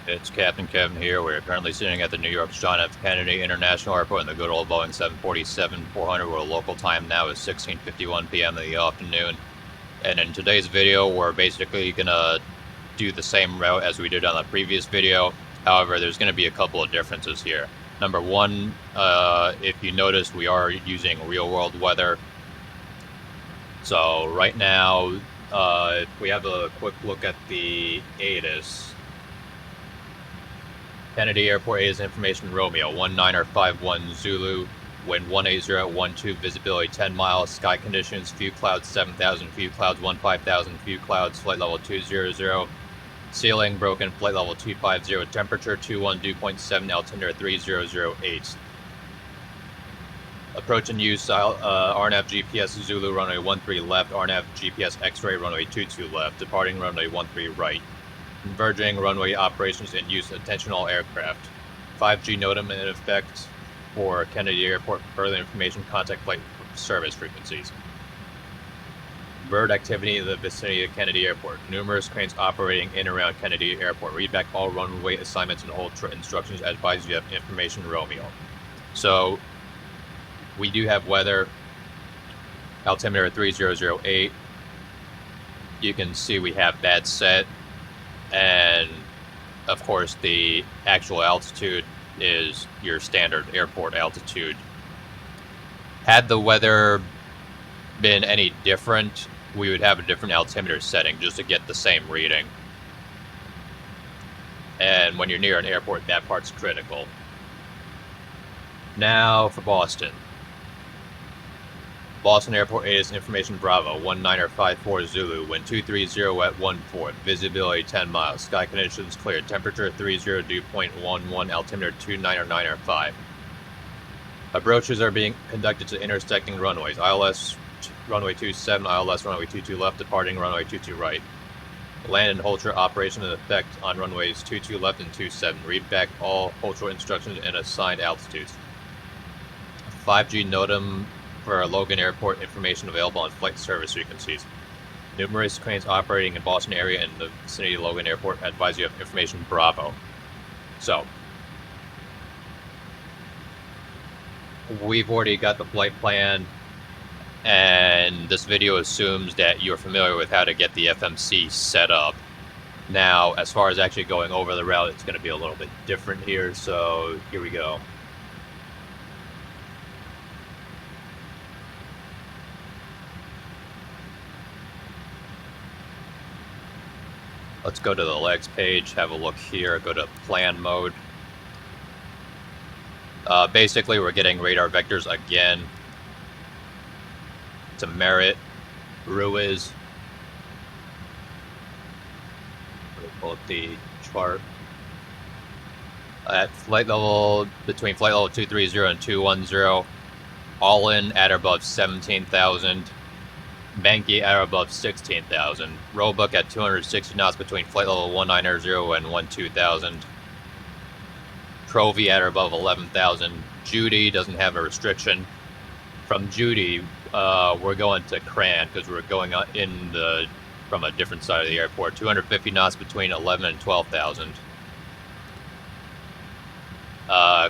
It's Captain Kevin here. We're currently sitting at the New York John F. Kennedy International Airport in the good old Boeing 747-400, where local time now is 16:51 p.m. in the afternoon. And in today's video, we're basically gonna do the same route as we did on the previous video. However, there's gonna be a couple of differences here. Number one, if you notice, we are using real-world weather. So right now, if we have a quick look at the ATIS. Kennedy Airport ATIS information Romeo 1951 Zulu, wind 180 at 12, visibility 10 miles, sky conditions, few clouds 7,000, few clouds 15,000, few clouds, flight level 200, ceiling broken, flight level 250, temperature 21 dew point 7, altimeter 3008. Approach and use RNAV GPS Zulu runway 13 left, RNAV GPS X-ray runway 22 left, departing runway 13 right. Converging runway operations in use, attention all aircraft. 5G modem in effect for Kennedy Airport. For further information, contact flight service frequencies. Bird activity in the vicinity of Kennedy Airport. Numerous cranes operating in and around Kennedy Airport. Read back all runway assignments and hold instructions. Advise you have information Romeo. So we do have weather. Altimeter 3008. You can see we have that set. And of course, the actual altitude is your standard airport altitude. Had the weather been any different, we would have a different altimeter setting just to get the same reading. And when you're near an airport, that part's critical. Now for Boston. Boston Airport ATIS information Bravo 1954 Zulu, wind 230 at 14, visibility 10 miles, sky conditions clear, temperature 30 dew point 11, altimeter 2995. Approaches are being conducted to intersecting runways. ILS runway 27, ILS runway 22 left, departing runway 22 right. Land and hold operation in effect on runways 22 left and 27. Read back all hold instructions and assigned altitudes. 5G NOTAM for Logan Airport, information available on flight service frequencies. Numerous cranes operating in Boston area and the vicinity of Logan Airport. Advise you of information Bravo. So we've already got the flight plan, and this video assumes that you're familiar with how to get the FMC set up. Now, as far as actually going over the route, it's going to be a little bit different here, so here we go. Let's go to the legs page, have a look here, go to plan mode. Basically, we're getting radar vectors again to Merritt, Ruiz. Pull up the chart. At flight level, between flight level 230 and 210, all in at or above 17,000. Banky at or above 16,000. Roebuck at 260 knots between flight level 190 and 12,000. Provy at or above 11,000. Judy doesn't have a restriction. From Judy, we're going to Cran because we're going from a different side of the airport. 250 knots between 11 and 12,000.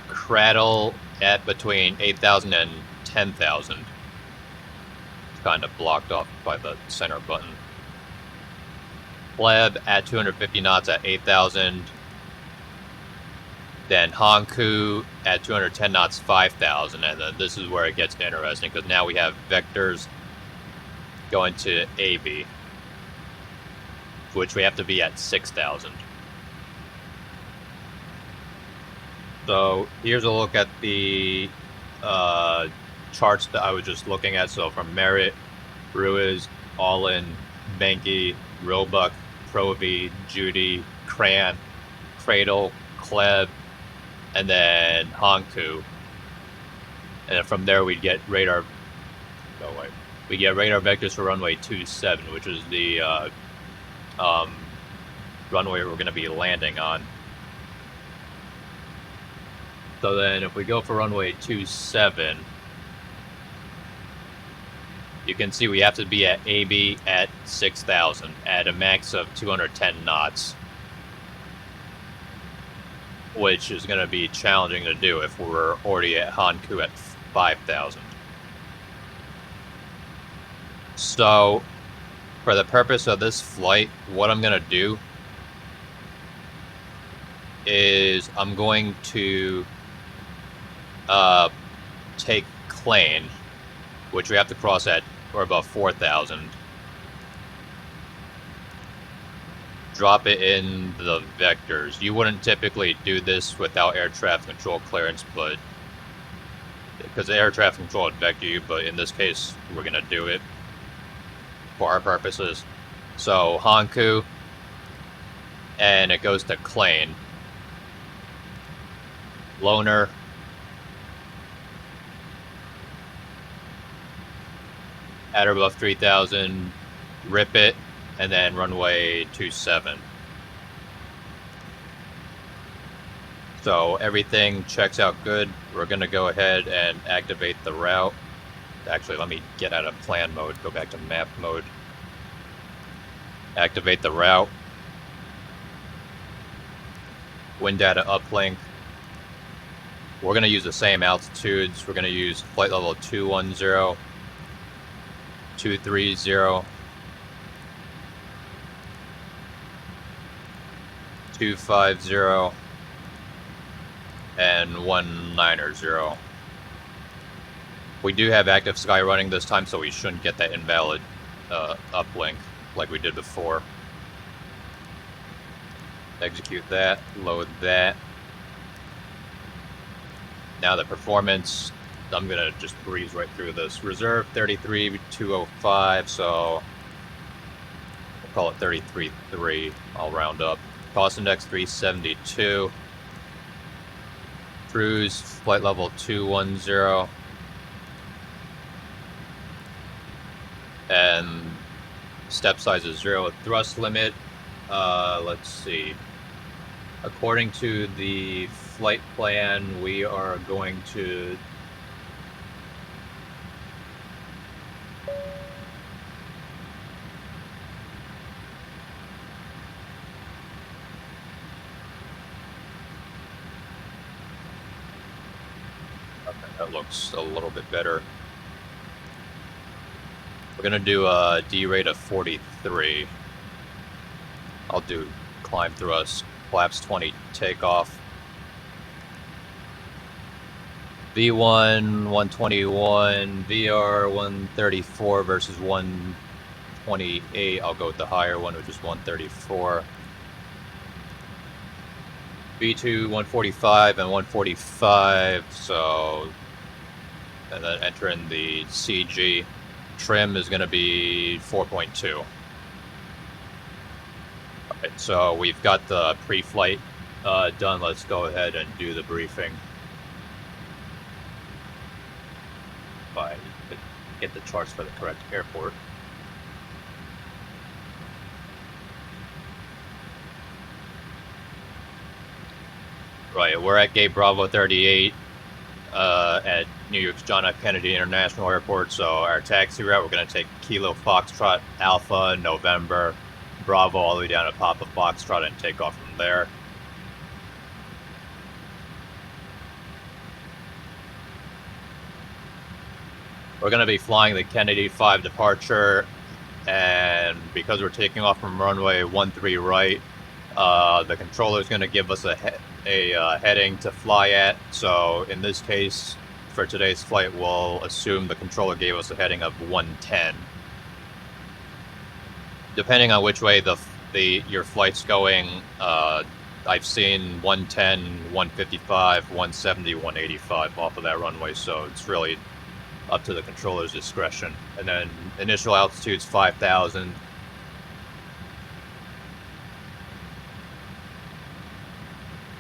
Cradle at between 8,000 and 10,000. Kind of blocked off by the center button. Pleb at 250 knots at 8,000. Then Hankou at 210 knots, 5,000. And then this is where it gets interesting because now we have vectors going to AB, which we have to be at 6,000. So here's a look at the charts that I was just looking at. So from Merritt, Ruiz, All-In, Benke, Roebuck, Provy, Judy, Cran, Cradle, Kleb, and then Hankou. And then from there we get radar. We get radar vectors for runway 27, which is the runway we're going to be landing on. So then if we go for runway 27, you can see we have to be at AB at 6,000 at a max of 210 knots. which is going to be challenging to do if we're already at Hankou at 5,000. So, for the purpose of this flight, what I'm going to do is I'm going to take Clane, which we have to cross at or above 4,000. Drop it in the vectors. You wouldn't typically do this without air traffic control clearance, but because air traffic control would vector you, but in this case, we're going to do it for our purposes. So, Hankou, and it goes to Clane. Loner. At or above 3,000, rip it, and then runway 27. So everything checks out good. We're going to go ahead and activate the route. Actually, let me get out of plan mode, go back to map mode. Activate the route. Wind data uplink. We're going to use the same altitudes. We're going to use flight level 210, 230, 250, and 190. We do have active sky running this time, so we shouldn't get that invalid uplink like we did before. Execute that, load that. Now the performance, I'm going to just breeze right through this. Reserve 33,205, so we'll call it 33.3. I'll round up. Cost index 372. Cruise flight level 210. And step size is 0. Thrust limit, let's see. According to the flight plan, we are going to that looks a little bit better. We're going to do a D rate of 43. I'll do climb thrust, flaps 20 takeoff. V1 121, VR 134 versus 128. I'll go with the higher one, which is 134. V2 145 and 145, so, and then enter in the CG. Trim is going to be 4.2. Alright, so we've got the pre-flight done. Let's go ahead and do the briefing. If I could get the charts for the correct airport. Right, we're at gate Bravo 38 at New York's John F. Kennedy International Airport. So our taxi route, we're going to take Kilo Foxtrot Alpha November Bravo all the way down to Papa Foxtrot and take off from there. We're going to be flying the Kennedy 5 departure, and because we're taking off from runway 13 right, the controller is going to give us a heading to fly at. So in this case, for today's flight, we'll assume the controller gave us a heading of 110. Depending on which way your flight's going, I've seen 110, 155, 170, 185 off of that runway, so it's really up to the controller's discretion. And then initial altitude's 5,000.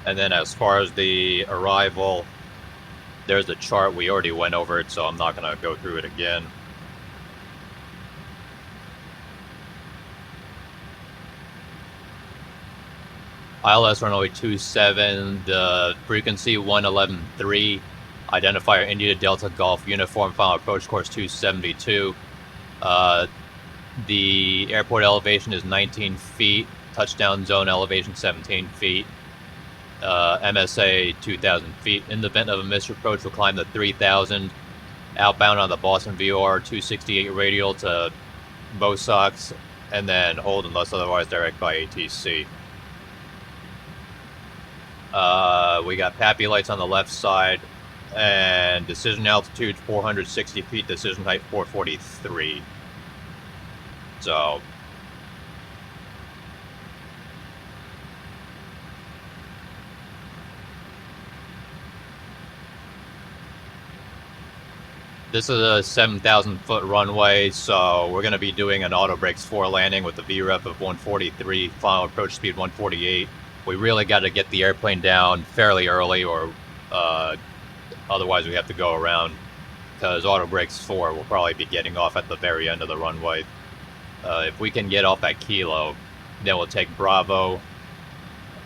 And then as far as the arrival, there's a chart. We already went over it, so I'm not going to go through it again. ILS runway 27, the frequency 111.3, identifier India Delta Golf Uniform, final approach course 272. The airport elevation is 19 feet, touchdown zone elevation 17 feet. MSA 2,000 feet. In the event of a misapproach, we'll climb the 3,000. Outbound on the Boston VOR 268 radial to Bosox, and then hold unless otherwise direct by ATC. We got Pappy lights on the left side, and decision altitude 460 feet, decision height 443. So this is a 7,000 foot runway, so we're going to be doing an auto brakes 4 landing with the VREF of 143, final approach speed 148. We really got to get the airplane down fairly early, or otherwise we have to go around, because auto brakes 4 will probably be getting off at the very end of the runway. If we can get off at Kilo, then we'll take Bravo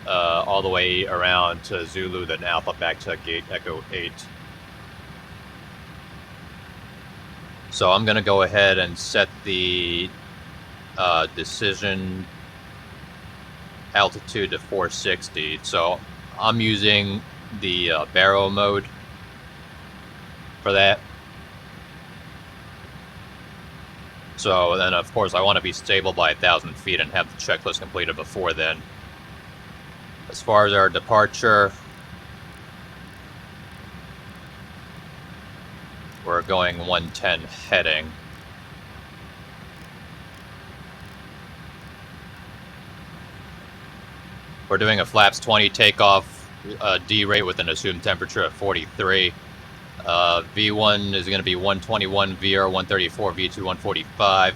all the way around to Zulu, then Alpha back to Gate Echo 8. So I'm going to go ahead and set the decision altitude to 460. So I'm using the barrow mode for that. So then, of course, I want to be stable by 1,000 feet and have the checklist completed before then. As far as our departure, we're going 110 heading. We're doing a flaps 20 takeoff, D rate with an assumed temperature of 43. V1 is going to be 121, VR 134, V2 145.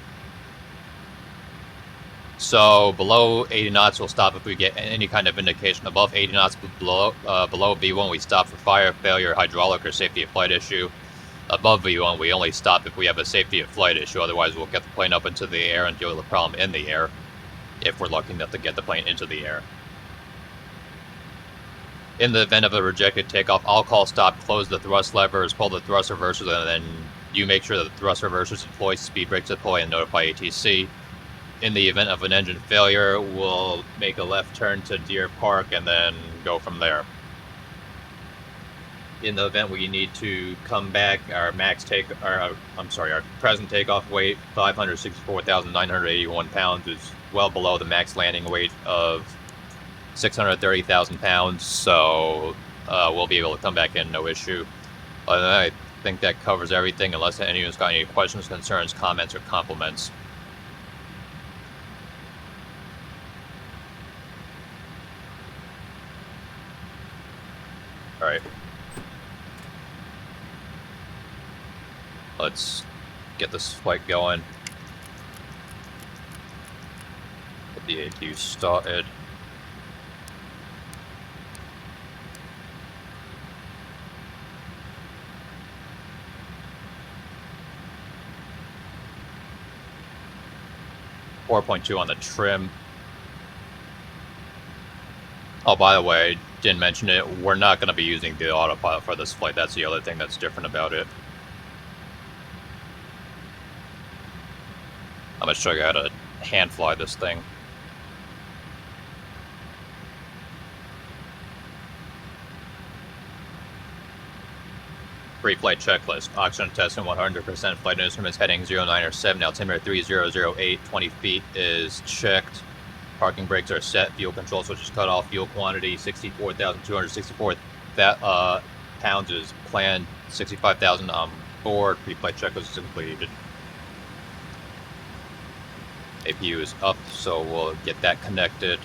So below 80 knots, we'll stop if we get any kind of indication. Above 80 knots, below V1, we stop for fire, failure, hydraulic, or safety of flight issue. Above V1, we only stop if we have a safety of flight issue. Otherwise, we'll get the plane up into the air and deal with the problem in the air, if we're lucky enough to get the plane into the air. In the event of a rejected takeoff, I'll call stop, close the thrust levers, pull the thrust reversers, and then you make sure that the thrust reversers deploy, speed brakes deploy, and notify ATC. In the event of an engine failure, we'll make a left turn to Deer Park and then go from there. In the event we need to come back, our present takeoff weight, 564,981 pounds, is well below the max landing weight of 630,000 pounds, so we'll be able to come back in no issue. I think that covers everything, unless anyone's got any questions, concerns, comments, or compliments. All right. Let's get this flight going. Get the APU started. .2 on the trim. Oh, by the way, didn't mention it, we're not going to be using the autopilot for this flight. That's the other thing that's different about it. I'm going to show you how to hand fly this thing. Pre-flight checklist. Oxygen testing 100%. Flight instruments heading 0907. Altimeter 3008. 20 feet is checked. Parking brakes are set. Fuel control switch is cut off. Fuel quantity 64,264 pounds is planned. 65,000 on board. Pre-flight checklist is completed. APU is up, so we'll get that connected.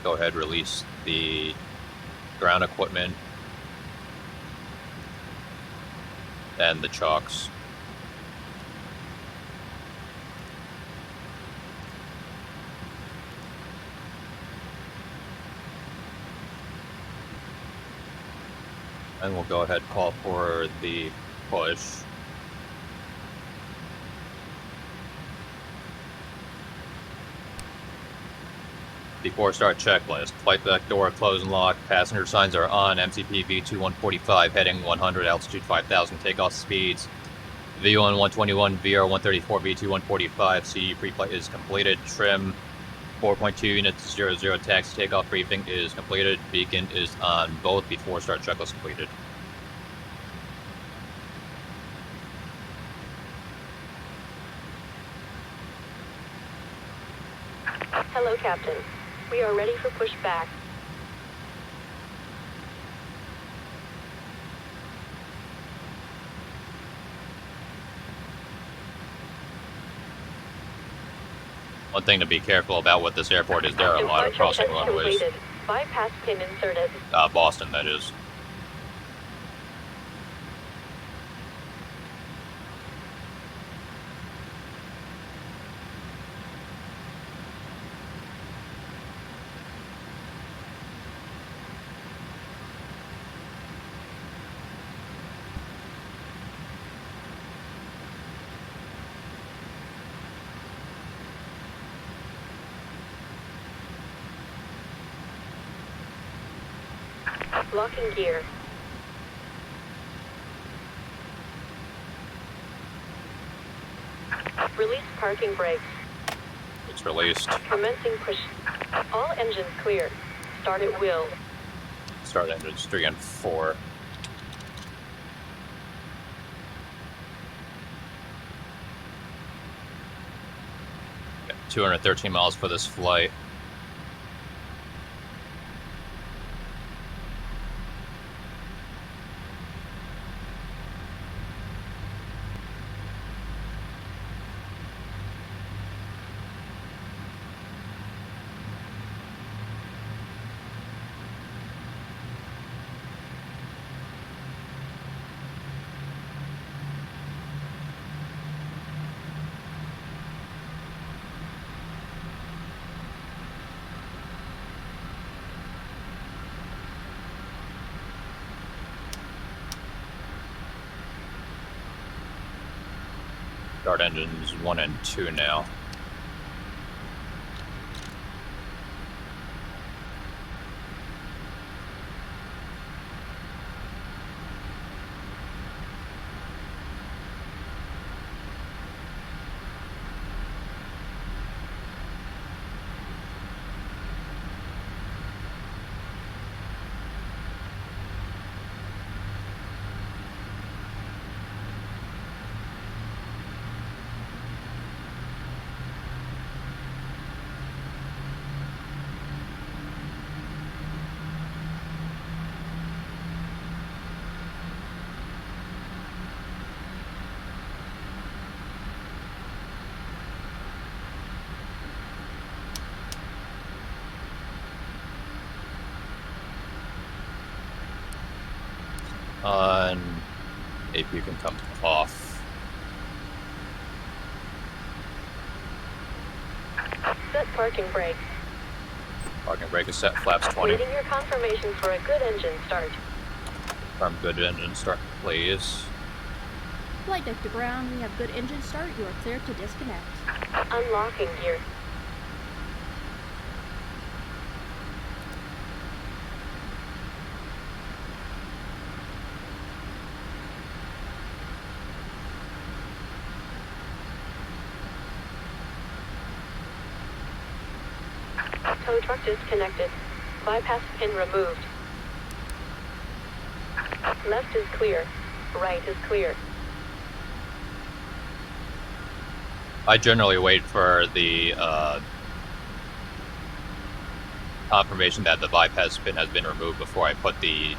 Go ahead, release the ground equipment and the chocks. And we'll go ahead and call for the push. Before start checklist. Flight deck door closed and locked. Passenger signs are on. MCP V2 145 heading 100, altitude 5,000. Takeoff speeds V1 121, VR 134, V2 145. CE pre-flight is completed. Trim 4.2 units 00 taxi takeoff briefing is completed. Beacon is on both before start checklist completed. Hello, Captain. We are ready for pushback. One thing to be careful about with this airport is there are a lot of crossing runways. Completed. Bypass pin inserted. Boston, that is. Locking gear. Release parking brakes. It's released. Commencing push. All engines clear. Start at will. Start engines 3 and 4. Got 213 miles for this flight. Start engines 1 and 2 now. And APU can come off. Set parking brake. Parking brake is set, flaps 20. Waiting your confirmation for a good engine start. Confirm good engine start, please. Flight deck to ground, we have good engine start. You are clear to disconnect. Unlocking gear. Tow truck disconnected. Bypass pin removed. Left is clear. Right is clear. I generally wait for the confirmation that the bypass pin has been removed before I put the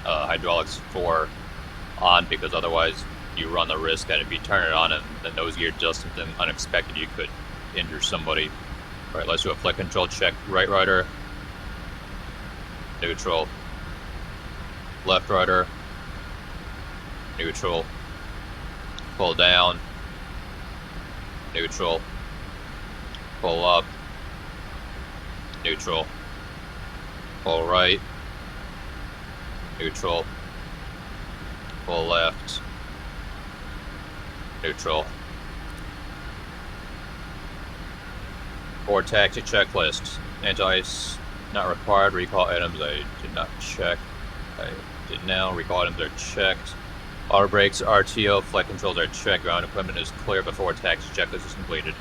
hydraulics 4 on, because otherwise you run the risk that if you turn it on and the nose gear does something unexpected, you could injure somebody. All right, let's do a flight control check. Right rudder, neutral. Left rudder, neutral. Pull down, neutral. Pull up, neutral. Pull right, neutral. Pull left, neutral. Board taxi checklist. Anti-ice not required. Recall items I did not check. I did now. Recall items are checked. Auto brakes, RTO, flight controls are checked. Ground equipment is clear before taxi checklist is completed.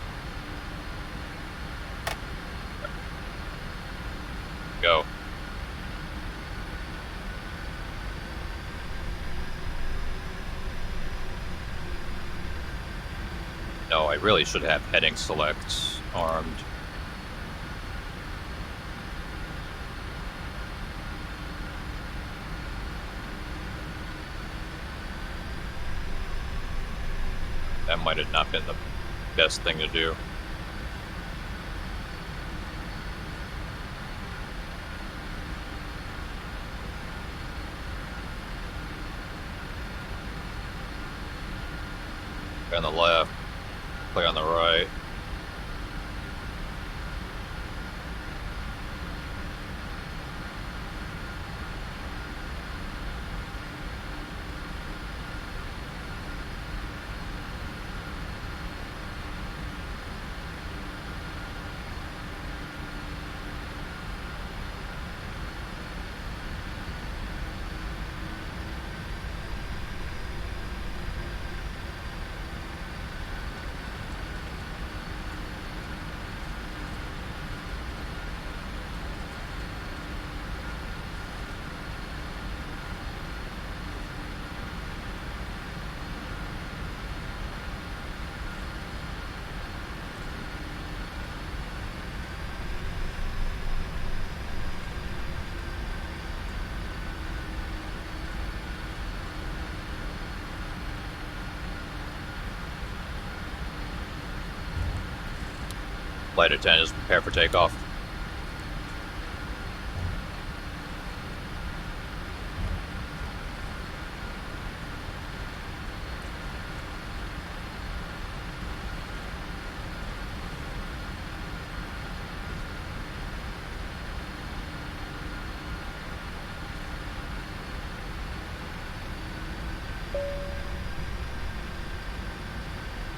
No, I really should have heading select armed. That might have not been the best thing to do. On the left, play on the right. Flight attendants prepare for takeoff.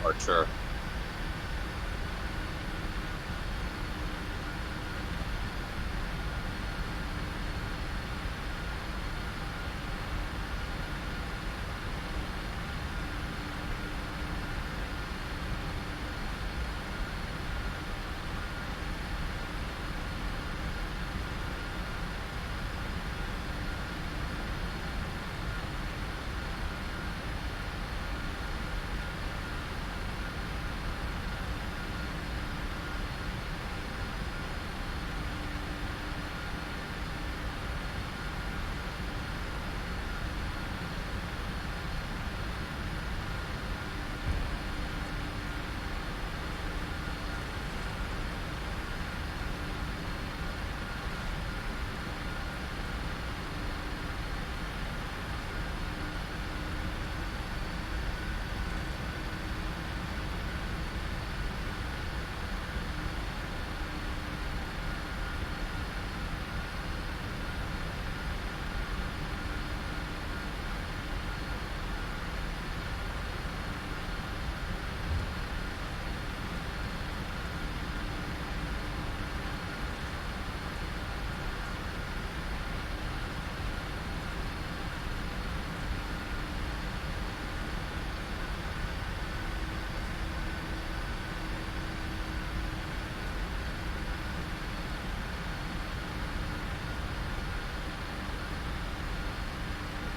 Archer.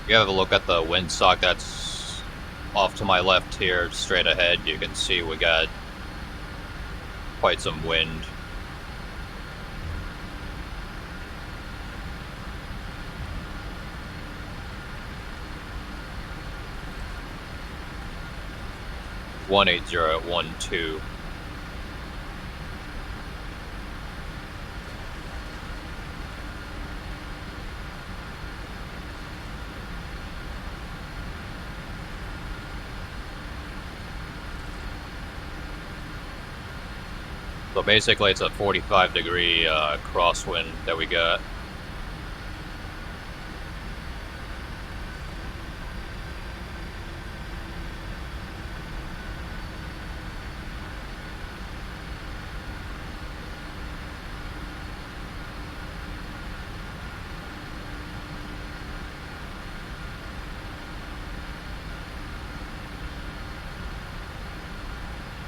You have a look at the windsock that's off to my left here, straight ahead. You can see we got quite some wind. (180 at 12). So basically it's a 45-degree crosswind that we got.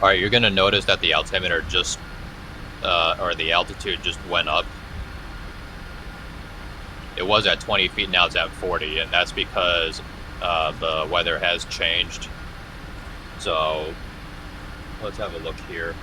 Alright, you're gonna notice that the altimeter just or the altitude just went up. It was at 20 feet, now it's at 40, and that's because the weather has changed. So let's have a look here.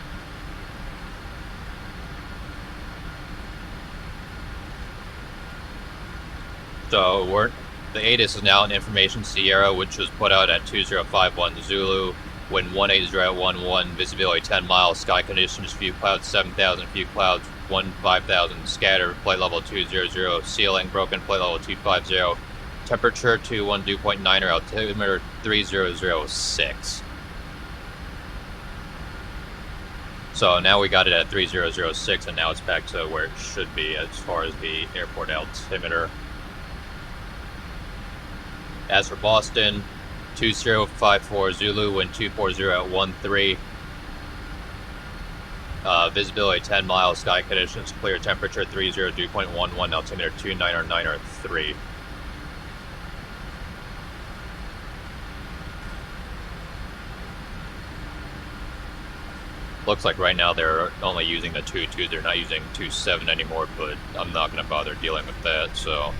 So the ATIS is now in Information Sierra, which was put out at 2051 Zulu, wind 180 at 11, visibility 10 miles, sky conditions, few clouds, 7,000, few clouds, 5,000, scattered, flight level 200, ceiling, broken, flight level 250, temperature 212.9, altimeter 3006. So now we got it at 3006, and now it's back to where it should be as far as the airport altimeter. As for Boston, 2054 Zulu, wind 240 at 13. Visibility 10 miles, sky conditions clear, temperature 302.11, altimeter 299.3. Looks like right now they're only using the 22, they're not using 27 anymore, but I'm not going to bother dealing with that, so.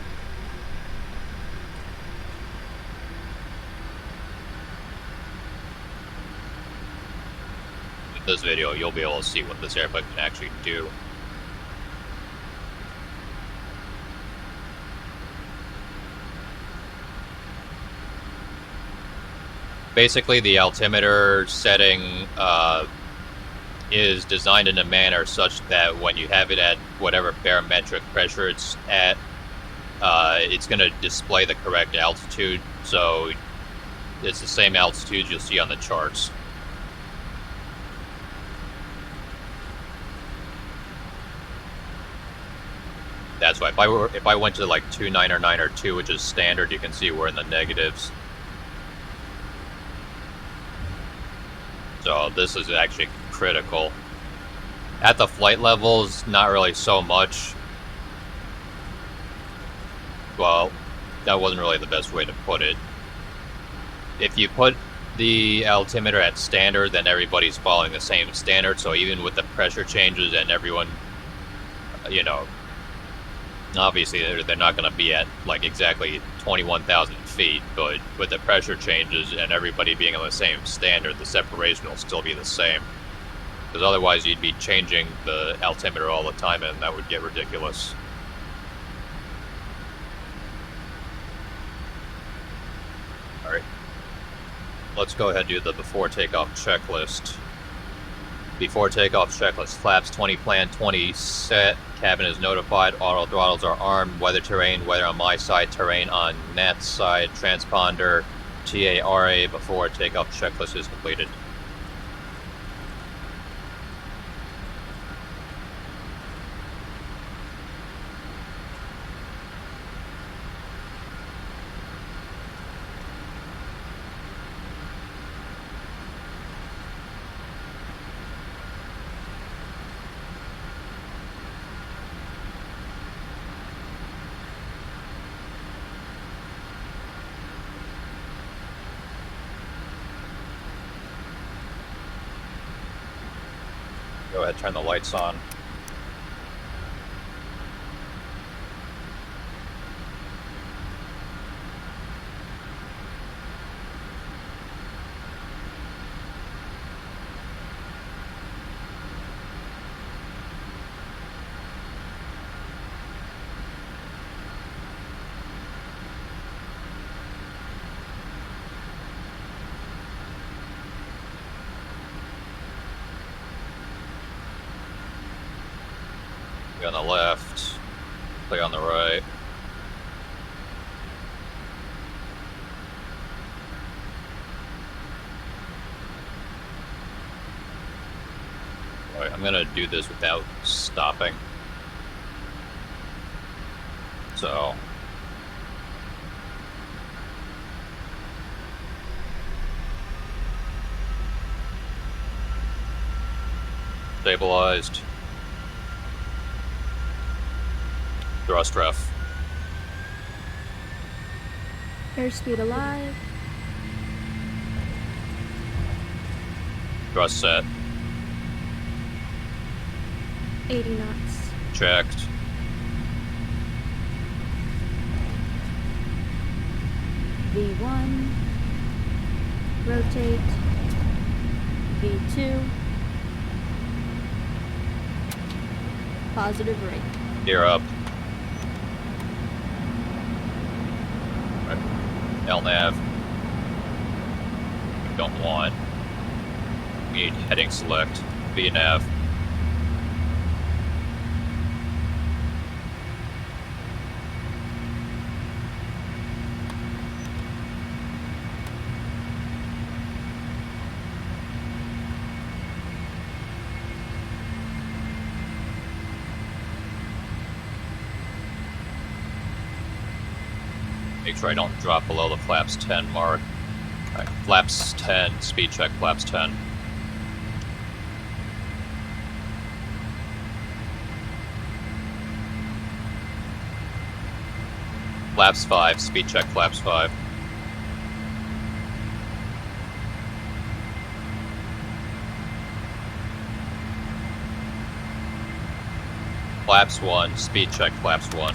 In this video, you'll be able to see what this airplane can actually do. Basically, the altimeter setting is designed in a manner such that when you have it at whatever barometric pressure it's at, it's going to display the correct altitude. So it's the same altitude you'll see on the charts. That's why if I went to like 29 or 9 or 2, which is standard, you can see we're in the negatives. So this is actually critical. At the flight levels, not really so much. Well, that wasn't really the best way to put it. If you put the altimeter at standard, then everybody's following the same standard. So even with the pressure changes and everyone, you know, obviously they're not going to be at like exactly 21,000 feet, but with the pressure changes and everybody being on the same standard, the separation will still be the same. Because otherwise you'd be changing the altimeter all the time, and that would get ridiculous. Alright. Let's go ahead and do the before takeoff checklist. Before takeoff checklist. Flaps 20 planned, 20 set. Cabin is notified. Auto throttles are armed. Weather terrain. Weather on my side. Terrain on Nat's side. Transponder. TARA before takeoff checklist is completed. Go ahead, turn the lights on. On the left, clear on the right. Alright, I'm gonna do this without stopping. So stabilized. Thrust ref. Airspeed alive. Thrust set. 80 knots. Checked. V1. Rotate. P2. Positive rate. Gear up. LNAV. We don't want. We need heading select. VNAV. Make sure I don't drop below the flaps 10 mark. Alright, flaps 10, speed check, flaps 10. Flaps 5, speed check, flaps 5. Flaps 1, speed check, flaps 1.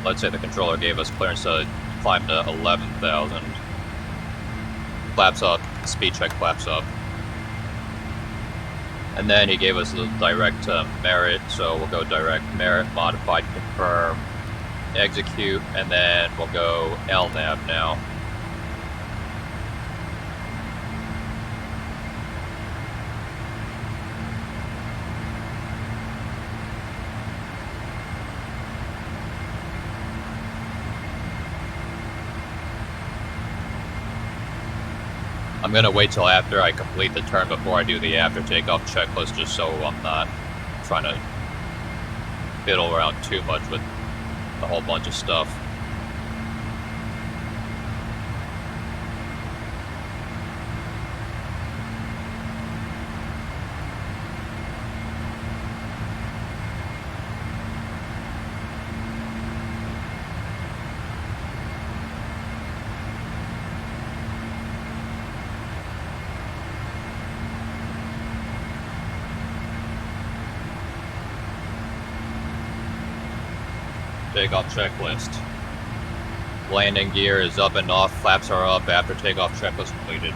Let's say the controller gave us clearance to climb to 11,000. Flaps up, speed check, flaps up. And then he gave us the direct merit, so we'll go direct merit, modified, confirm, execute, and then we'll go LNAV now. I'm gonna wait till after I complete the turn before I do the after takeoff checklist, just so I'm not trying to fiddle around too much with a whole bunch of stuff. Takeoff checklist. Landing gear is up and off, flaps are up after takeoff checklist completed.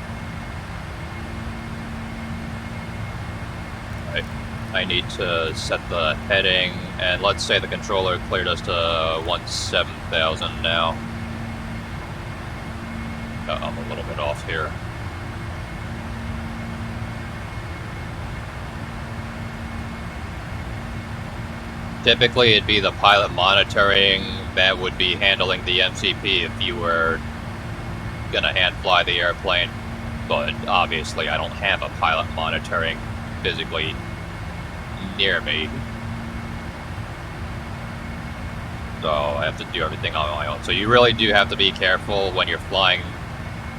Right. I need to set the heading, and let's say the controller cleared us to 17,000 now. I'm a little bit off here. Typically, it'd be the pilot monitoring that would be handling the MCP if you were gonna hand fly the airplane. But obviously, I don't have a pilot monitoring physically near me. So I have to do everything on my own. So you really do have to be careful when you're flying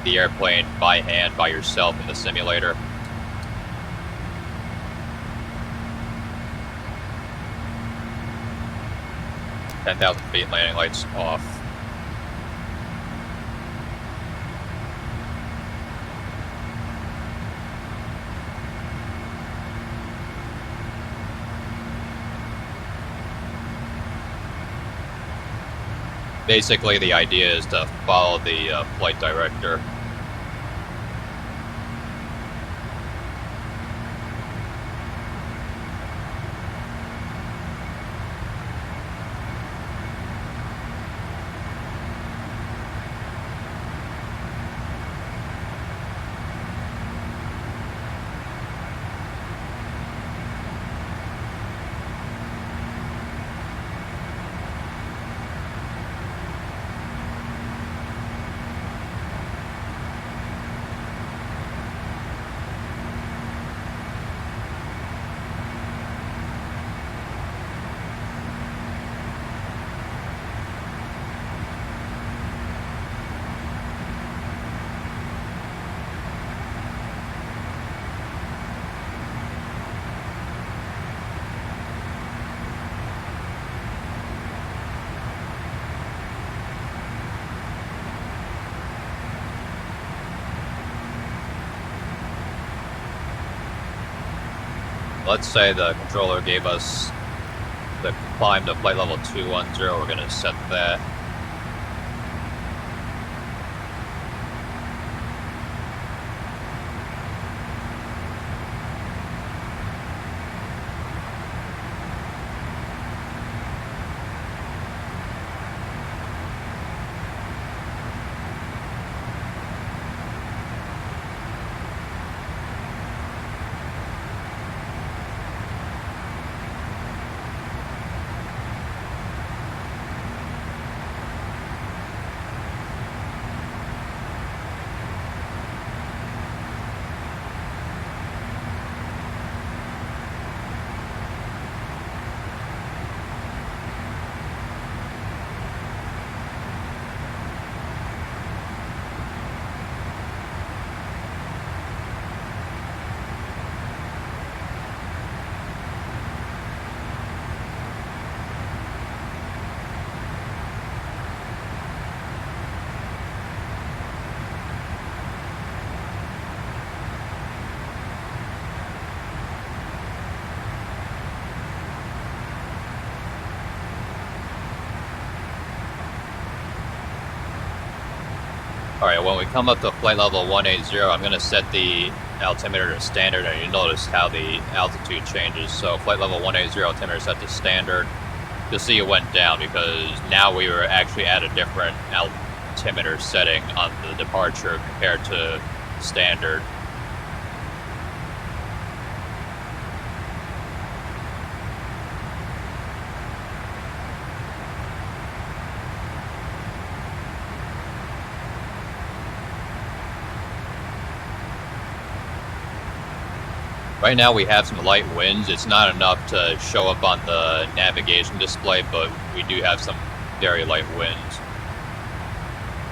the airplane by hand, by yourself in the simulator. Ten 10,000 feet, landing lights off. Basically, the idea is to follow the flight director. Let's say the controller gave us The climb to flight level 210, we're gonna set that. Alright, when we come up to flight level 180, I'm going to set the altimeter to standard, and you notice how the altitude changes. So flight level 180 altimeter set to standard. You'll see it went down because now we were actually at a different altimeter setting on the departure compared to standard. Right now we have some light winds. It's not enough to show up on the navigation display, but we do have some very light winds.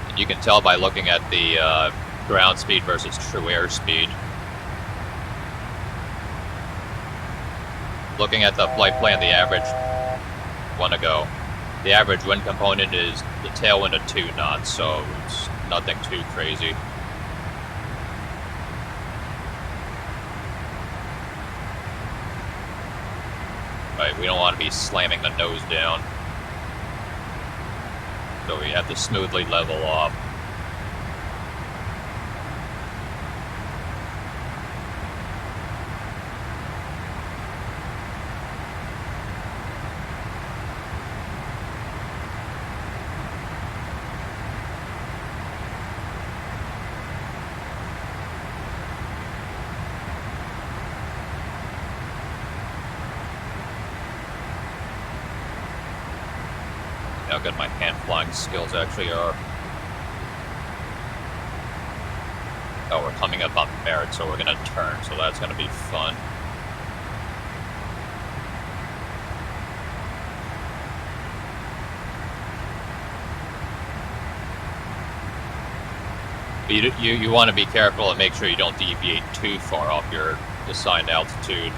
And you can tell by looking at the ground speed versus true air speed. Looking at the flight plan, the average one ago, the average wind component is the tailwind of 2 knots, so it's nothing too crazy. Right, we don't want to be slamming the nose down. So we have to smoothly level off. How good my hand flying skills actually are. Oh, we're coming up on merit, so we're gonna turn, so that's gonna be fun. But you want to be careful and make sure you don't deviate too far off your assigned altitude.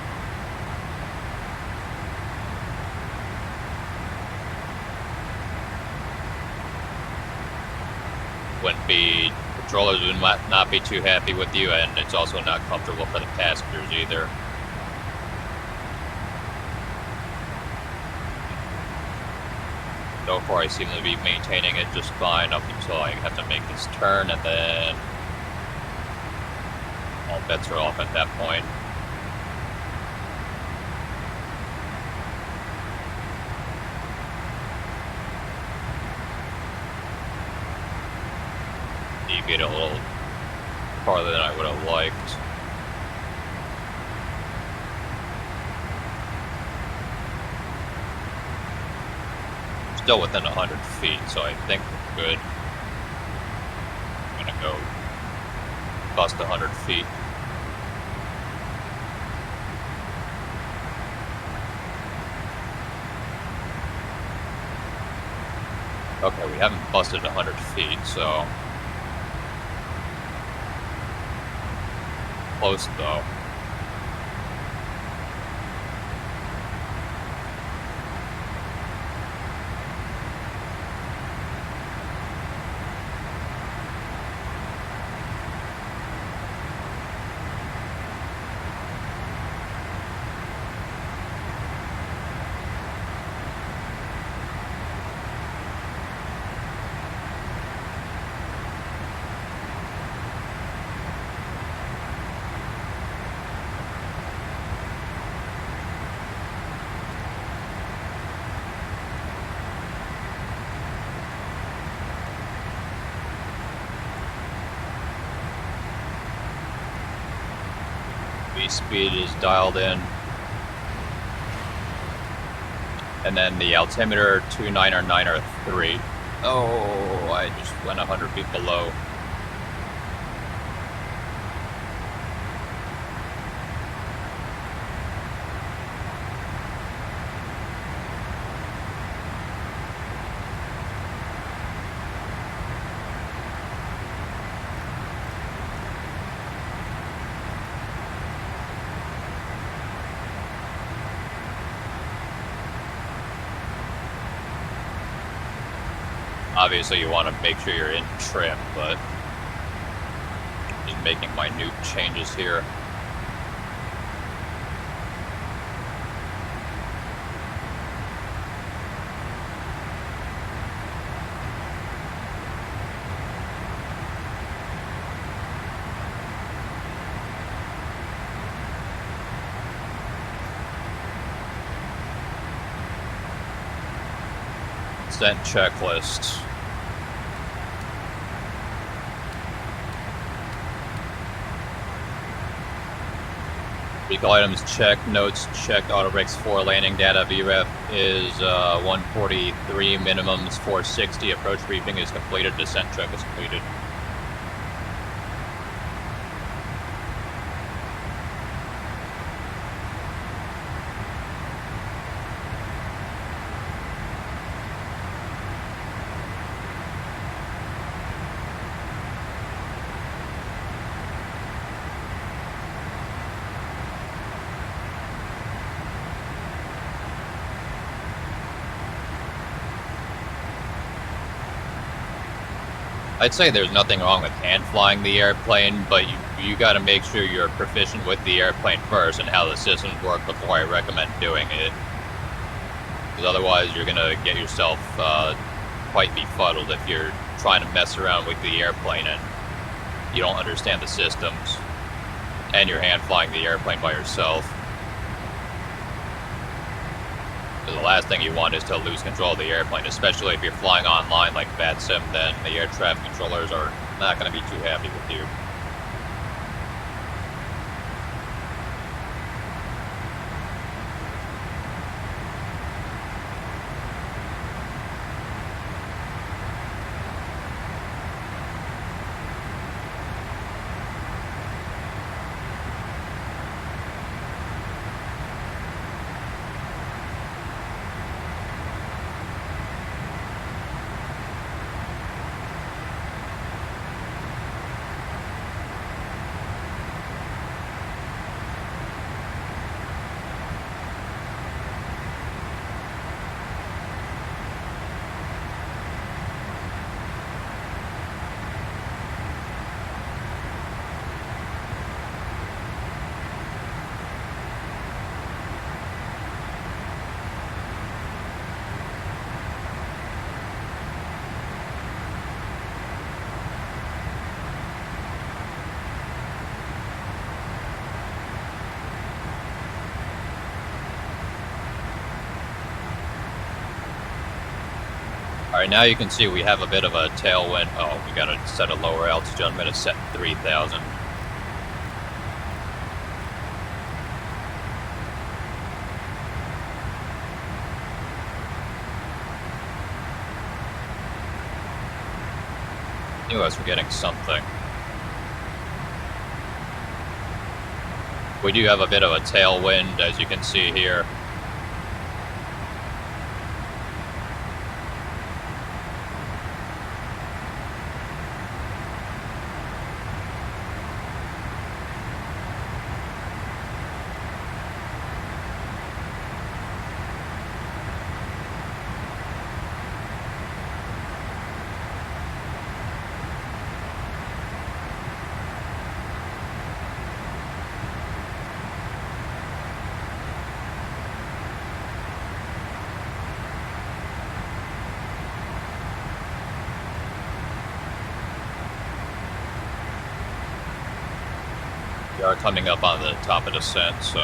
Controllers would not be too happy with you, and it's also not comfortable for the passengers either. So far I seem to be maintaining it just fine up until I have to make this turn, and then all bets are off at that point. Deviate a little farther than I would have liked. Still within 100 feet, so I think we're good. I'm gonna go bust 100 feet. Okay, we haven't busted 100 feet, so close though. speed is dialed in. And then the altimeter 299er3. Oh, I just went 100 feet below. Obviously, you want to make sure you're in trim, but just making minute changes here. Sent checklist. Vehicle items checked, notes checked, auto brakes 4, landing data, VREF is 143, minimums 460, approach briefing is completed, descent check is completed. I'd say there's nothing wrong with hand flying the airplane, but you got to make sure you're proficient with the airplane first and how the systems work before I recommend doing it. Because otherwise you're going to get yourself quite befuddled if you're trying to mess around with the airplane and you don't understand the systems and you're hand flying the airplane by yourself. The last thing you want is to lose control of the airplane, especially if you're flying online like VATSIM, then the air traffic controllers are not going to be too happy with you. Alright, now you can see we have a bit of a tailwind. Oh, we gotta set a lower altitude. I'm gonna set 3,000. Knew I was forgetting something. We do have a bit of a tailwind, as you can see here. We are coming up on the top of descent, so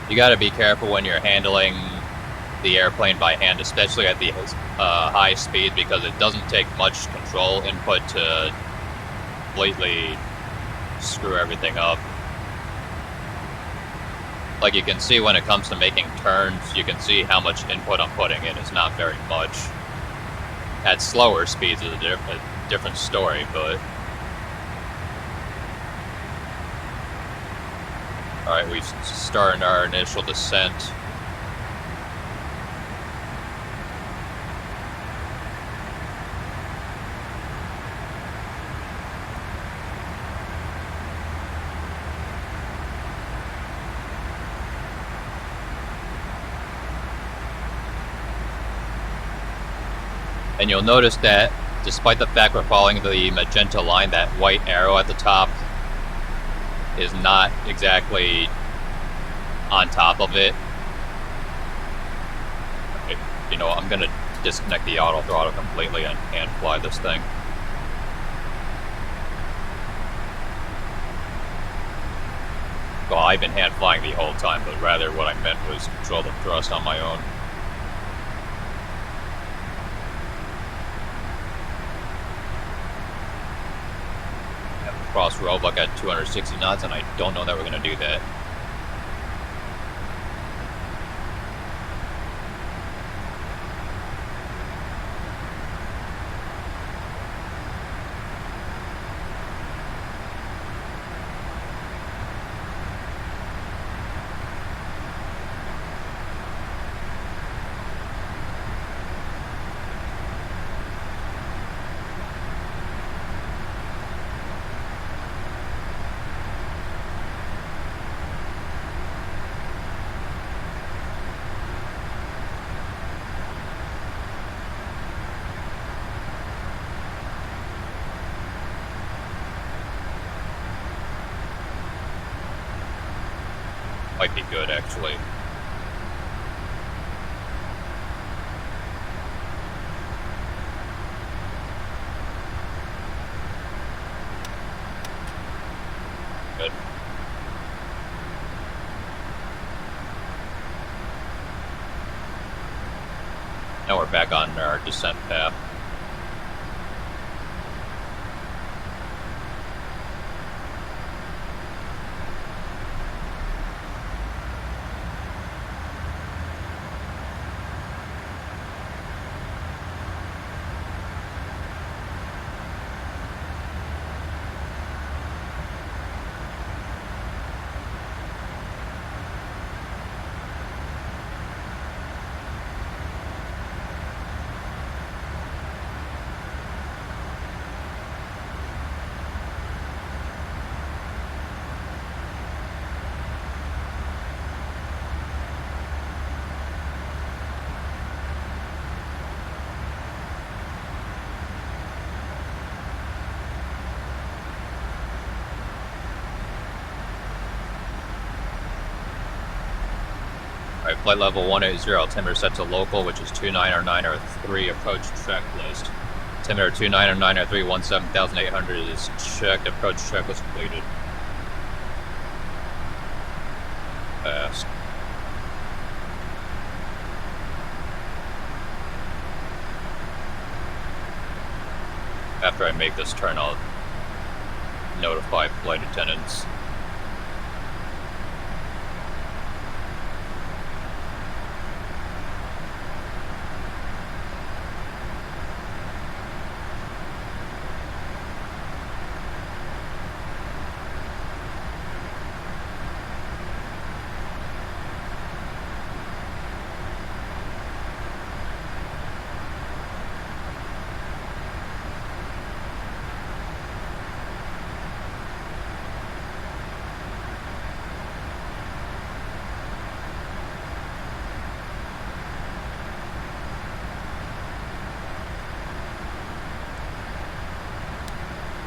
You got to be careful when you're handling the airplane by hand, especially at the high speed, because it doesn't take much control input to completely screw everything up. Like you can see when it comes to making turns, you can see how much input I'm putting in. It's not very much. At slower speeds, it's a different story, but... Alright, we've started our initial descent. And you'll notice that, despite the fact we're following the magenta line, that white arrow at the top is not exactly on top of it. You know, I'm gonna disconnect the auto throttle completely and hand fly this thing. Well, I've been hand flying the whole time, but rather what I meant was control the thrust on my own. Cross Roebuck at 260 knots, and I don't know that we're going to do that. Might be good, actually. Good. Now we're back on our descent path. Alright, flight level 180, altimeter set to local, which is 290903, approach checklist. Altimeter 290903, 17,800 is checked, approach checklist completed. Fast. After I make this turn, I'll notify flight attendants.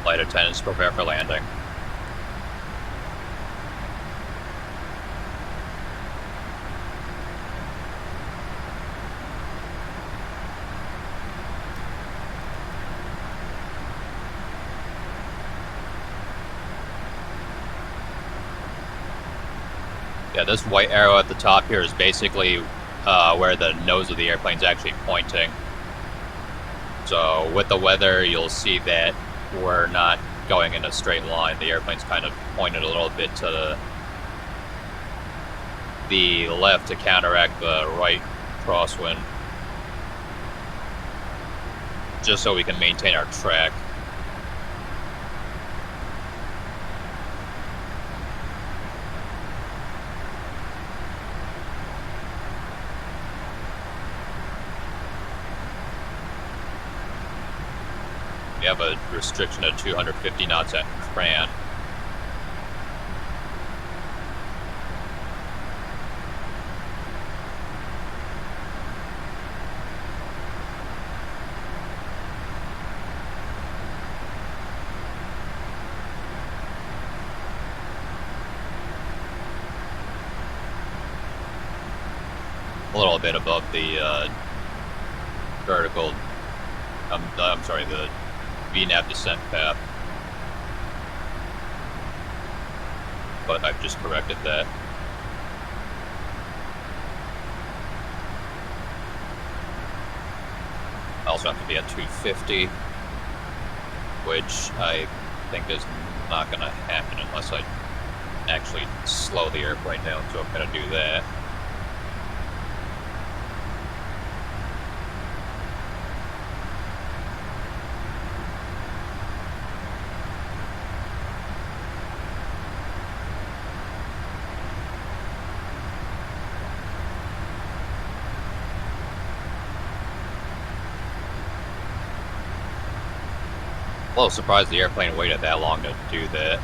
Flight attendants prepare for landing. Yeah, this white arrow at the top here is basically where the nose of the airplane's actually pointing. So with the weather, you'll see that we're not going in a straight line. The airplane's kind of pointed a little bit to the left to counteract the right crosswind, just so we can maintain our track. We have a restriction of 250 knots at Cran. A little bit above the vertical, I'm sorry, the VNAV descent path. But I've just corrected that. I also have to be at 250, which I think is not going to happen unless I actually slow the airplane down, so I'm going to do that. A little surprised the airplane waited that long to do that.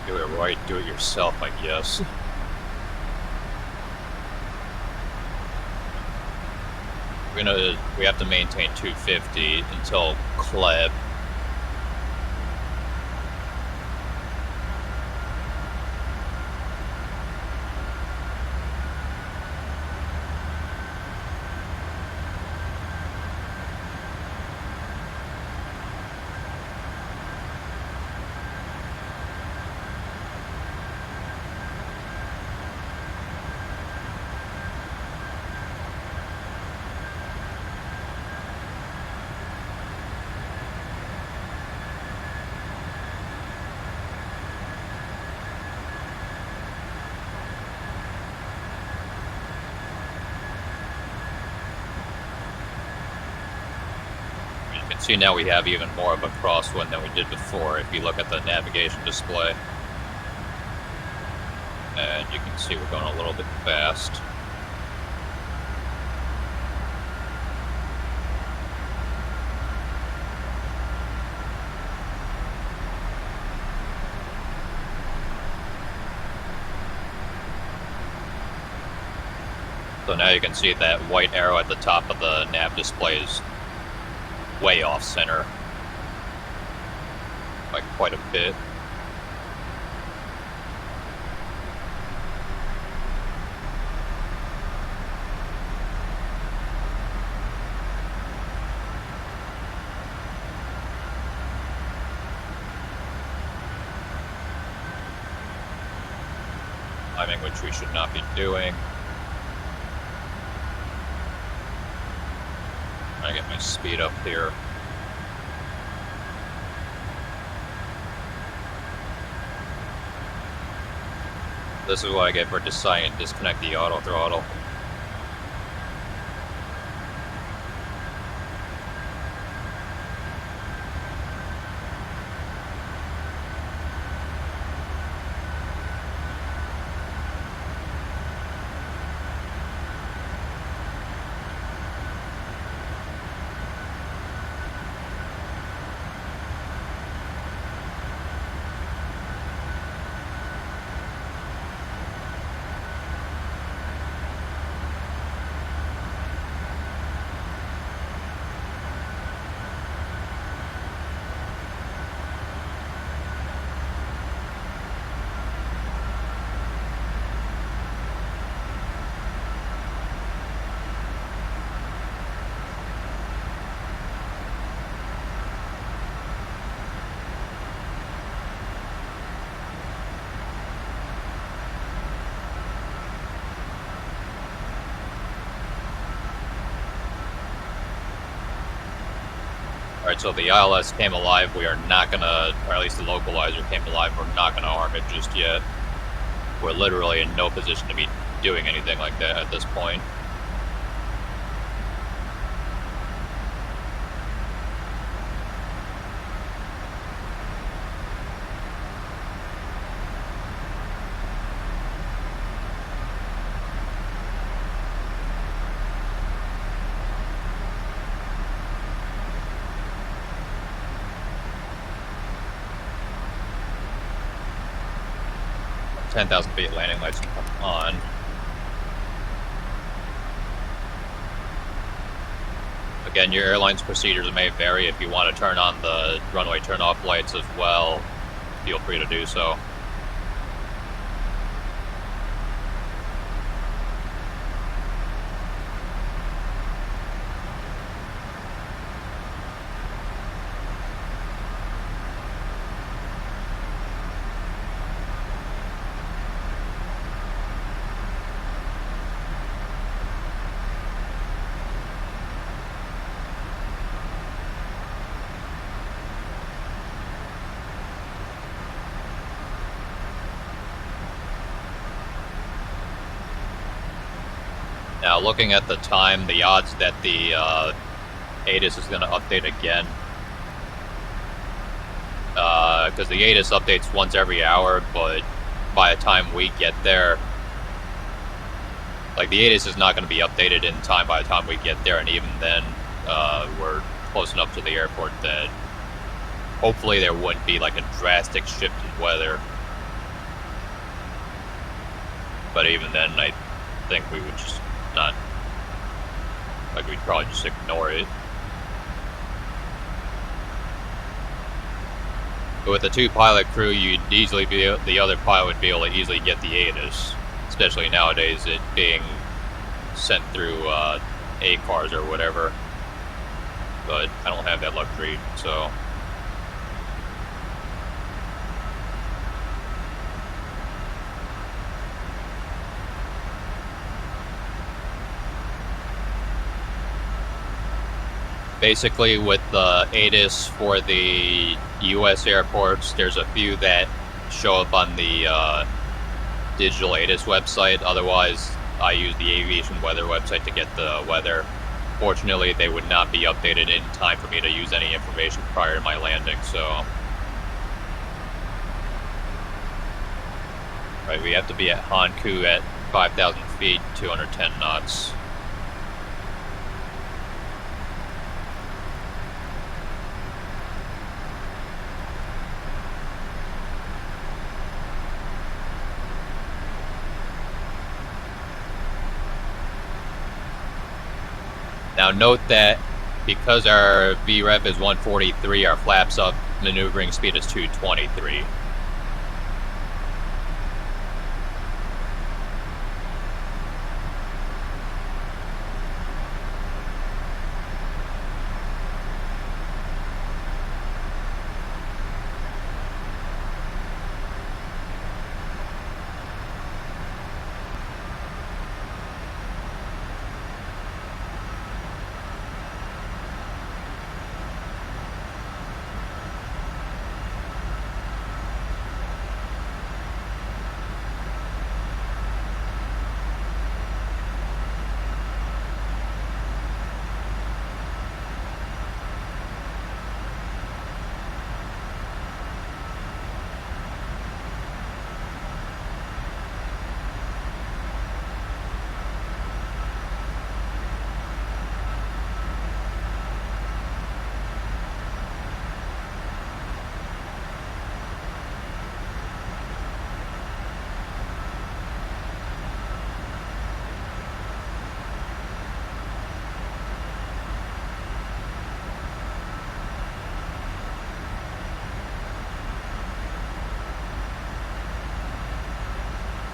Do it right, do it yourself, I guess. We have to maintain 250 until Kleb. See, now we have even more of a crosswind than we did before if you look at the navigation display. And you can see we're going a little bit fast. So now you can see that white arrow at the top of the nav display is way off center, like quite a bit. Timing which we should not be doing. I get my speed up here. This is what I get for deciding to disconnect the auto throttle. Alright, so the ILS came alive. We are not gonna, or at least the localizer came alive. We're not gonna arm it just yet. We're literally in no position to be doing anything like that at this point. Ten 10,000 feet landing lights come on. Again, your airline's procedures may vary. If you want to turn on the runway turn-off lights as well, feel free to do so. Now, looking at the time, the odds that the ATIS is going to update again, because the ATIS updates once every hour, but by the time we get there, like the ATIS is not going to be updated in time by the time we get there, and even then, we're close enough to the airport that hopefully there wouldn't be like a drastic shift in weather. But even then, I think we would just not, like, we'd probably just ignore it. But with the two pilot crew, you'd easily be, the other pilot would be able to easily get the ATIS, especially nowadays, it being sent through ACARS or whatever. But I don't have that luxury, so. Basically, with the ATIS for the U.S. airports, there's a few that show up on the digital ATIS website. Otherwise, I use the aviation weather website to get the weather. Fortunately, they would not be updated in time for me to use any information prior to my landing, so. Right, we have to be at Hankou at 5,000 feet, 210 knots. Now note that because our VREF is 143, our flaps up maneuvering speed is 223.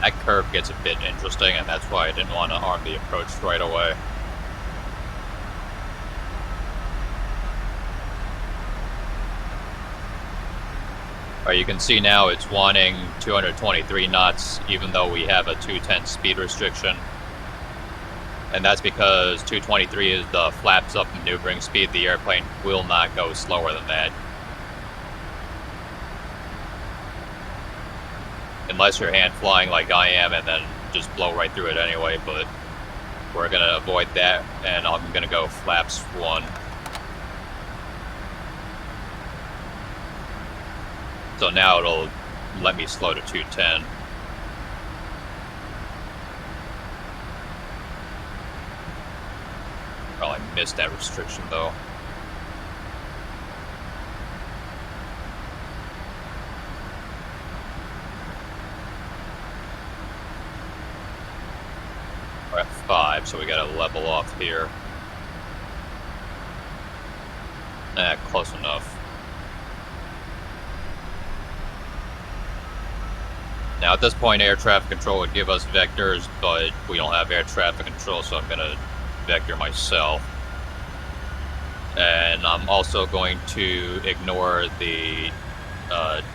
That curve gets a bit interesting, and that's why I didn't want to arm the approach right away. Alright, you can see now it's wanting 223 knots, even though we have a 210 speed restriction. And that's because 223 is the flaps up maneuvering speed. The airplane will not go slower than that. Unless you're hand flying like I am and then just blow right through it anyway, but we're going to avoid that, and I'm going to go flaps 1. So now it'll let me slow to 210. Probably missed that restriction though. We're at 5, so we gotta level off here. Close enough. Now at this point, air traffic control would give us vectors, but we don't have air traffic control, so I'm gonna vector myself. And I'm also going to ignore the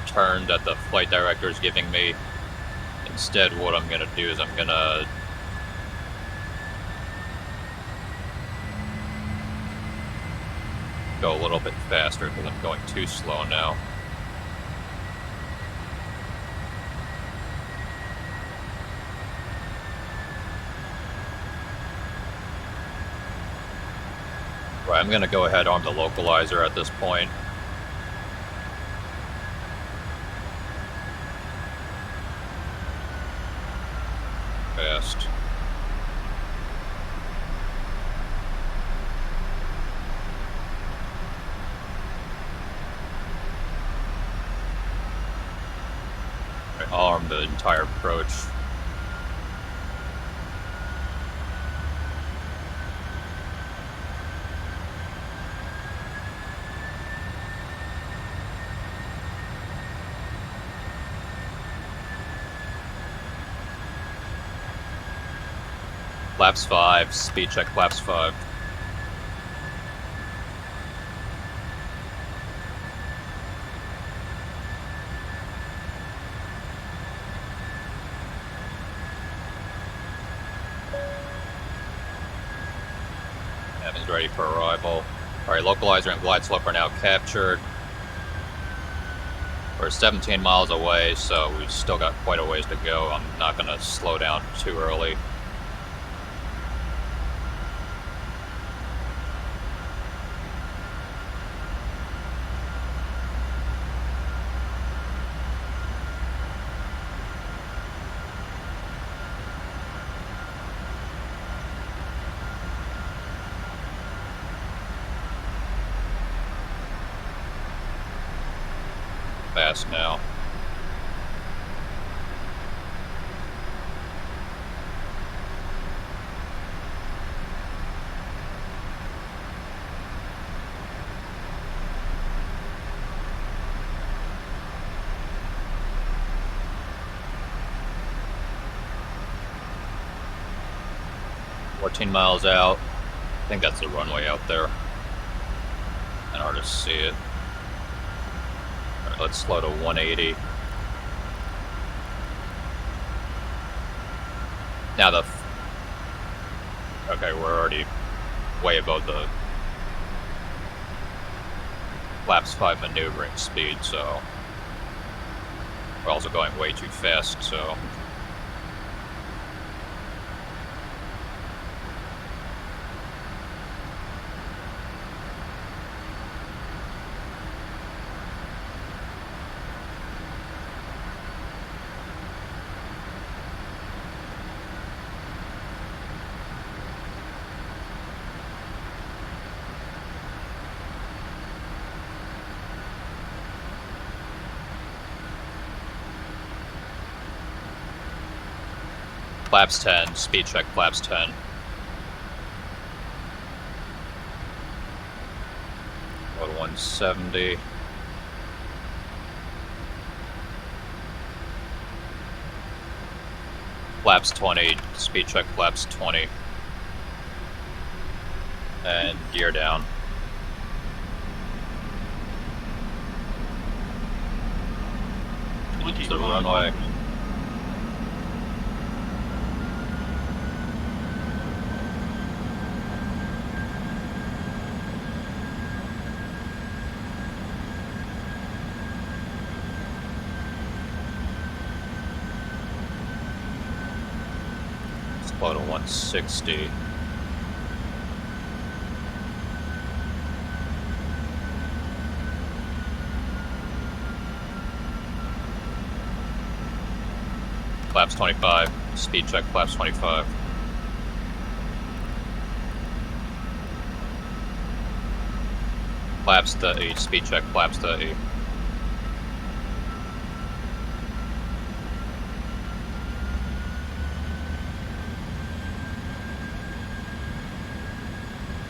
turn that the flight director is giving me. Instead, what I'm gonna do is I'm gonna go a little bit faster because I'm going too slow now. Right, I'm gonna go ahead arm the localizer at this point. Fast. Right, I'll arm the entire approach. Flaps 5, speed check flaps 5. He's ready for arrival. Alright, localizer and glide slope are now captured. We're 17 miles away, so we've still got quite a ways to go. I'm not going to slow down too early. Fast now. Miles out. I think that's the runway out there. And hard to see it. Alright, let's slow to 180. Now okay, we're already way above the flaps 5 maneuvering speed, so we're also going way too fast, so flaps 10, speed check flaps 10. Go to 170. Flaps 20, speed check flaps 20. And gear down. Use the runway. airflow to 160. Flaps 25. Speed check flaps 25. Flaps 30. Speed check flaps 30.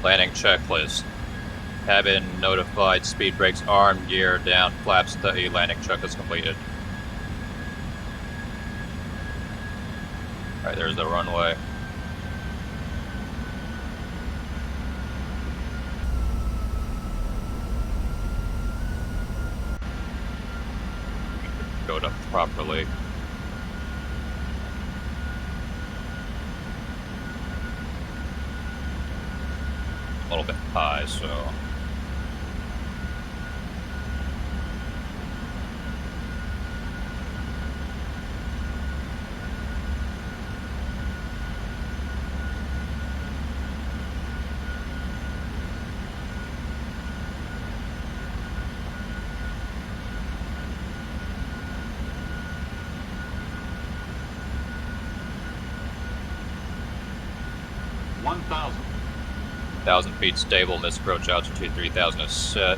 Landing checklist. Cabin notified, speed brakes armed, gear down, flaps 30, landing check is completed. Alright, there's the runway. Go up properly. A little bit high, so... Thousand feet stable, misapproach altitude 3000 is set.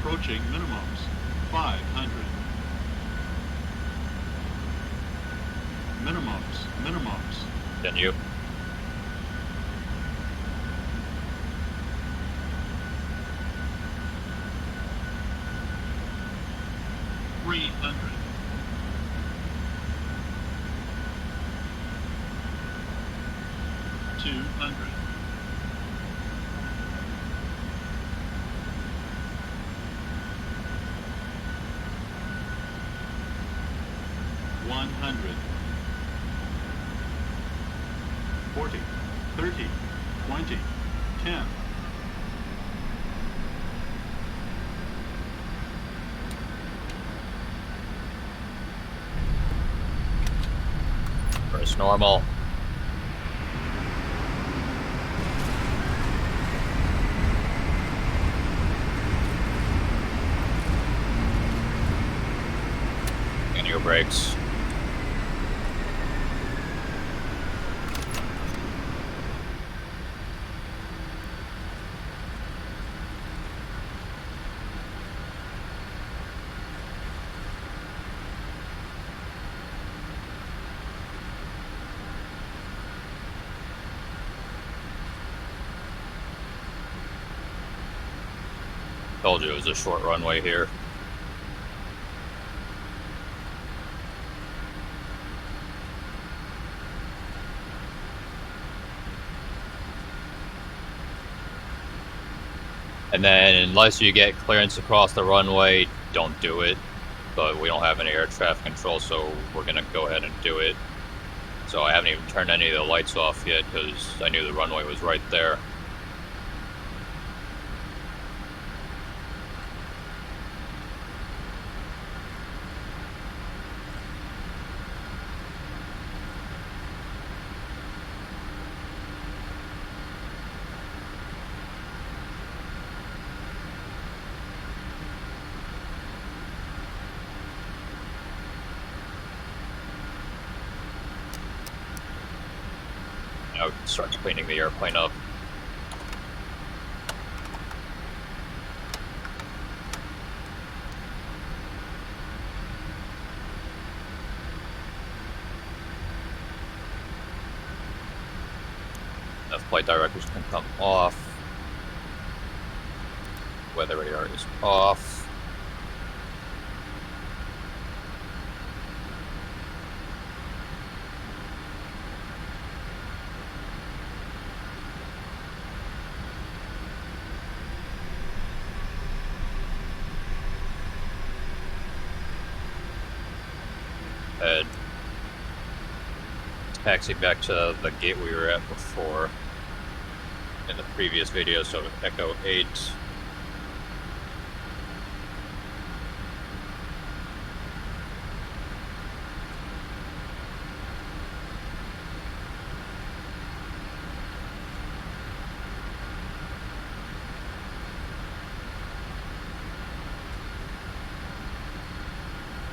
Approaching minimums, 500. Minimums. Continue. First normal. And your brakes. Told you it was a short runway here. And then unless you get clearance across the runway, don't do it. But we don't have any air traffic control, so we're gonna go ahead and do it. So I haven't even turned any of the lights off yet because I knew the runway was right there. Now start cleaning the airplane up. Enough flight directors can come off. Weather radar is off. taxi back to the gate we were at before in the previous video, so Echo 8.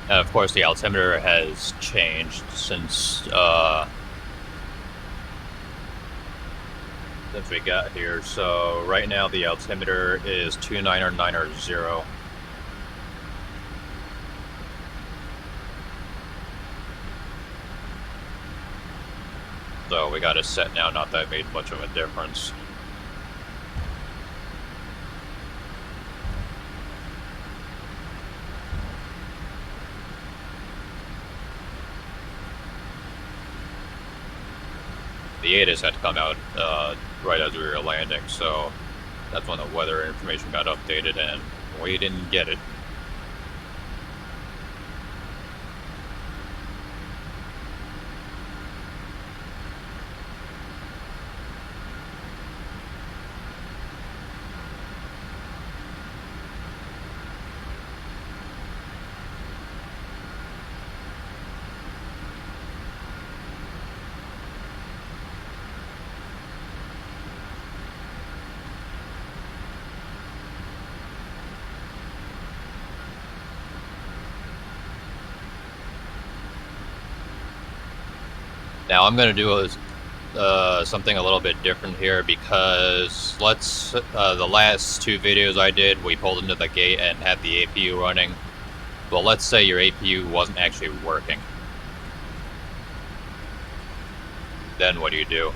And of course, the altimeter has changed since we got here. So right now the altimeter is 29990. So we got it set now. Not that it made much of a difference. The ATIS had to come out right as we were landing, so that's when the weather information got updated, and we didn't get it. Now I'm going to do something a little bit different here, because the last two videos I did, we pulled into the gate and had the APU running. Well, let's say your APU wasn't actually working. Then what do you do?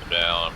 Down.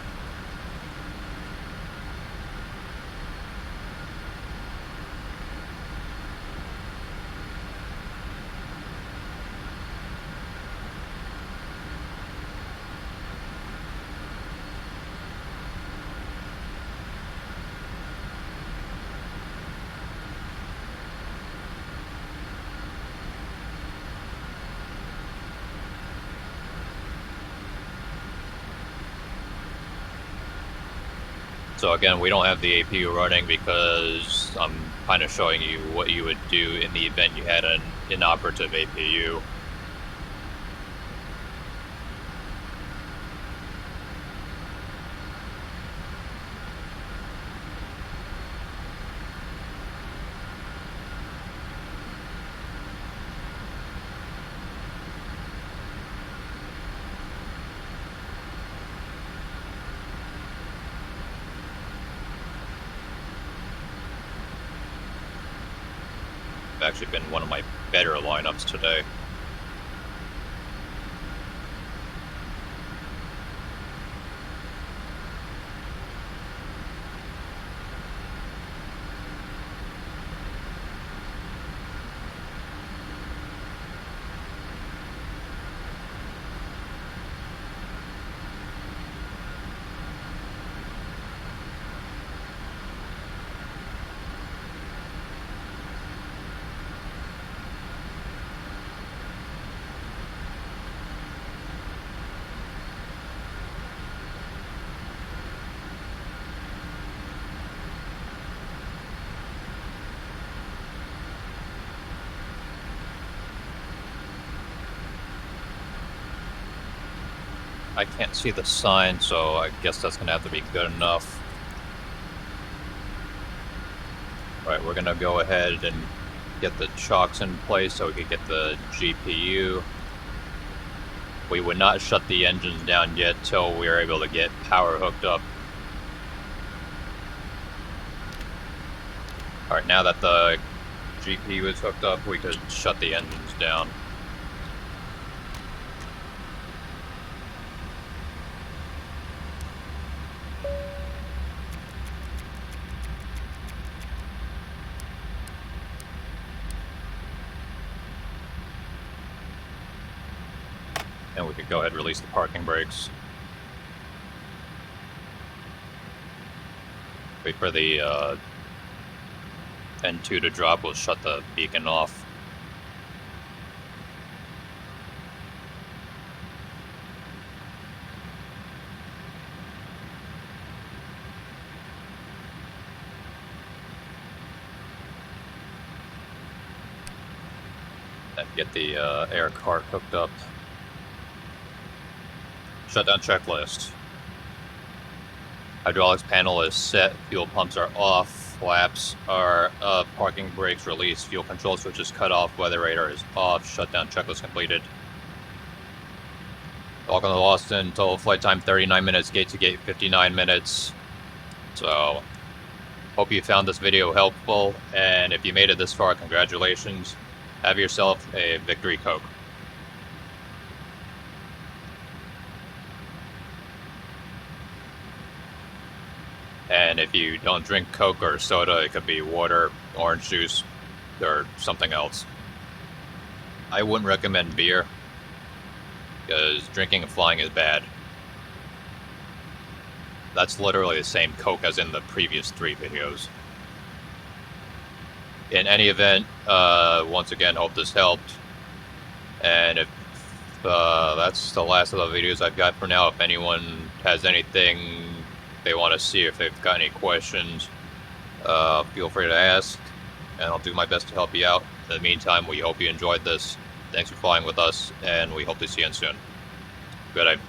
So again, we don't have the APU running because I'm kind of showing you what you would do in the event you had an inoperative APU. Actually been one of my better lineups today. I can't see the sign, so I guess that's gonna have to be good enough. Alright, we're gonna go ahead and get the chocks in place so we could get the GPU. We would not shut the engines down yet till we were able to get power hooked up. Alright, now that the GPU is hooked up, we could shut the engines down. And we could go ahead and release the parking brakes. Wait for the N2 to drop, we'll shut the beacon off. And get the air cart hooked up. Shutdown checklist. Hydraulics panel is set, fuel pumps are off, flaps are up, parking brakes released, fuel control switch is cut off, weather radar is off, shutdown checklist completed. Welcome to Boston, total flight time 39 minutes, gate to gate 59 minutes. So, hope you found this video helpful, and if you made it this far, congratulations. Have yourself a victory Coke. And if you don't drink Coke or soda, it could be water, orange juice, or something else. I wouldn't recommend beer, because drinking and flying is bad. That's literally the same Coke as in the previous 3 videos. In any event, once again, hope this helped. And if that's the last of the videos I've got for now, if anyone has anything they want to see, if they've got any questions, feel free to ask, and I'll do my best to help you out. In the meantime, we hope you enjoyed this. Thanks for flying with us, and we hope to see you soon. Good night.